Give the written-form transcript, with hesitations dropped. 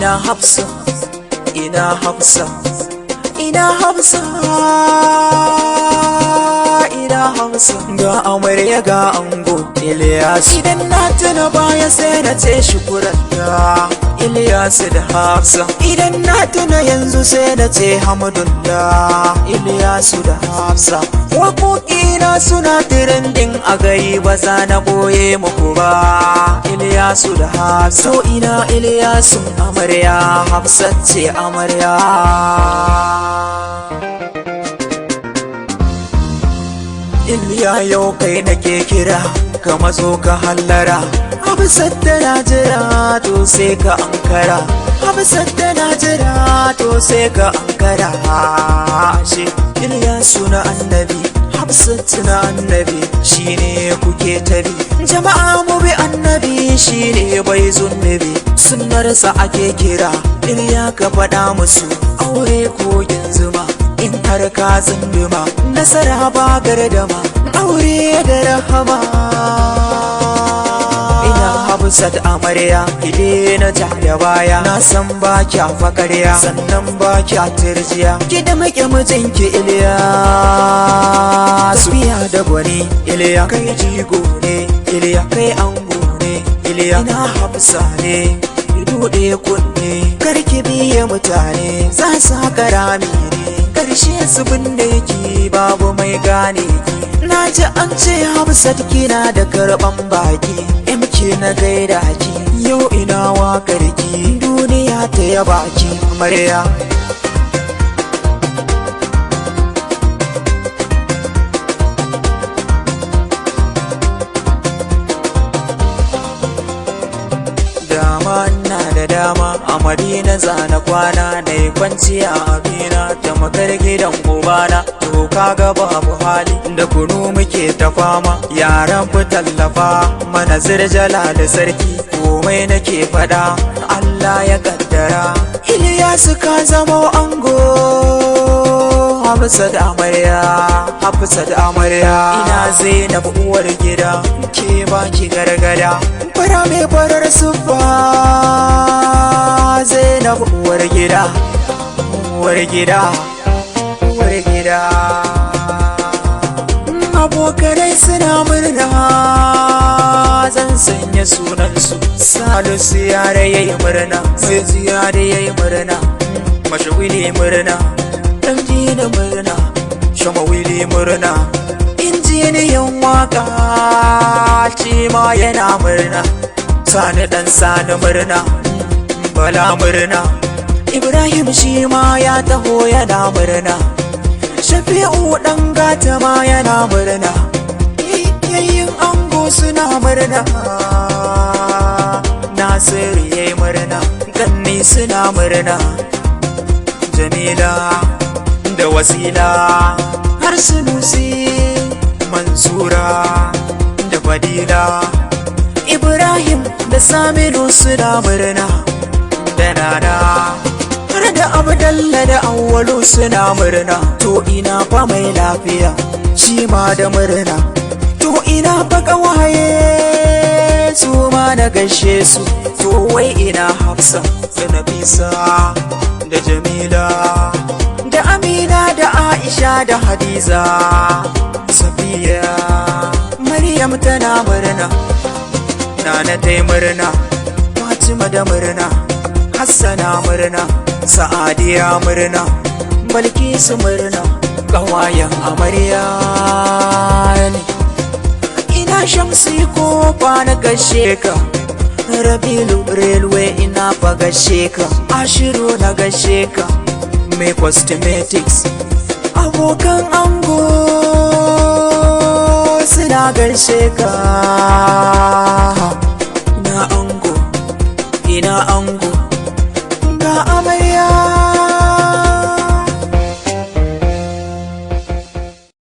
ina Hafsa, ina Hafsa, ina Hafsa, ina Hafsa. Ga amarya ga ango Ilyasu. Idan na tuna baya sai na ce shukuran da Ilyasu da Hafsa. Idan na tuna yanzu sai na ce Hamdun da Ilyasu da Hafsa. Waƙoƙina suna trending a gari ba za na boye muku ba. Ilyasu da Hafsa. To ina Ilyasu amarya, Hafsat ce amarya. Iliya yau kai nake kira, ka matso ka hallara. Hafsat tana jira to sai ka ankara. Hafsat tana jira to sai ka ankara. Ashe Ilyasu na annabi, Hafsat na annabi, shine kuke tabi. Jama'a mu bi annabi, shine bai zunnabi. Sunnarsa ake kira, Iliya ka faɗa musu aure kogin zuma. In har ka tsunduma nasara ba gardama, aure da rahama. Ina Hafsat amarya, ide na ja da baya. Na san ba kya fakarya, sannan ba kya tirjiya. Ki da muke mijinki Iliya, tafiya da gwani Iliya. Kai jigo ne Iliya, kai ango ne Iliya. Ina Hafsa ne, buɗe kunne karki biye mutane, za su haka rami ne karshe su binne ki, babu mai gane ki. Na ji an ce Hafsat kina da karɓan baki, MK na gaida ki, yau ina waƙar ki, duniya ta yaba ki amarya. Dama na da dama a Madina zana kwana, na yi kwanciya abina ta makar gidan ubana. To kaga babu hali da kunu muke ta fama, yaran ku tallafa mana zirjala da sarki. Komai nake fada Allah ya kaddara. Ilyasu ka zama ango, Hafsat amarya, Hafsat amarya. Ina Zainab uwar gida, ke baki gargada. Fara mai farar sufa, Zainab uwar gida, uwar gida, uwar gida. Abokanai suna murna, zan sanya sunansu. Salisu yare yayi murna, mai ziyare yayi murna, Mashawili murna, Ɗanjini murna, Shamawili murna. Injiniyan waka shi ma yana murna, Sani ɗan Sani murna, Bala murna. Ibrahim shi ma ya taho yana murna, Shafi'u ɗan gata ma yana murna. Yayin ango suna murna, Nasiru yayi murna, Ganni suna murna, Jamila da Wasila har Sunusi, Mansura da Fadila, Ibrahim da Saminu suna murna, da Nana har da Abdalla da Awwalu suna murna. To ina fa mai lafiya, shi ma da murna. To ina fa ƙawaye, su ma na gaishe su. To wai ina Hafsa da Nafisa da Jamila da Amina da Aisha da Hadiza, Safiya, Maryam tana murna, Nana tai murna, Fatima da murna, Hassana murna, Sa'adiya murna, Balkisu murna. Ƙawayen amarya ne. Ina Shamsi kofa na gashe ka, Rabilu railway ina fa gashe ka, Ashiru na gashe ka, mai cosmetics. Abokan ango suna gaishe ka,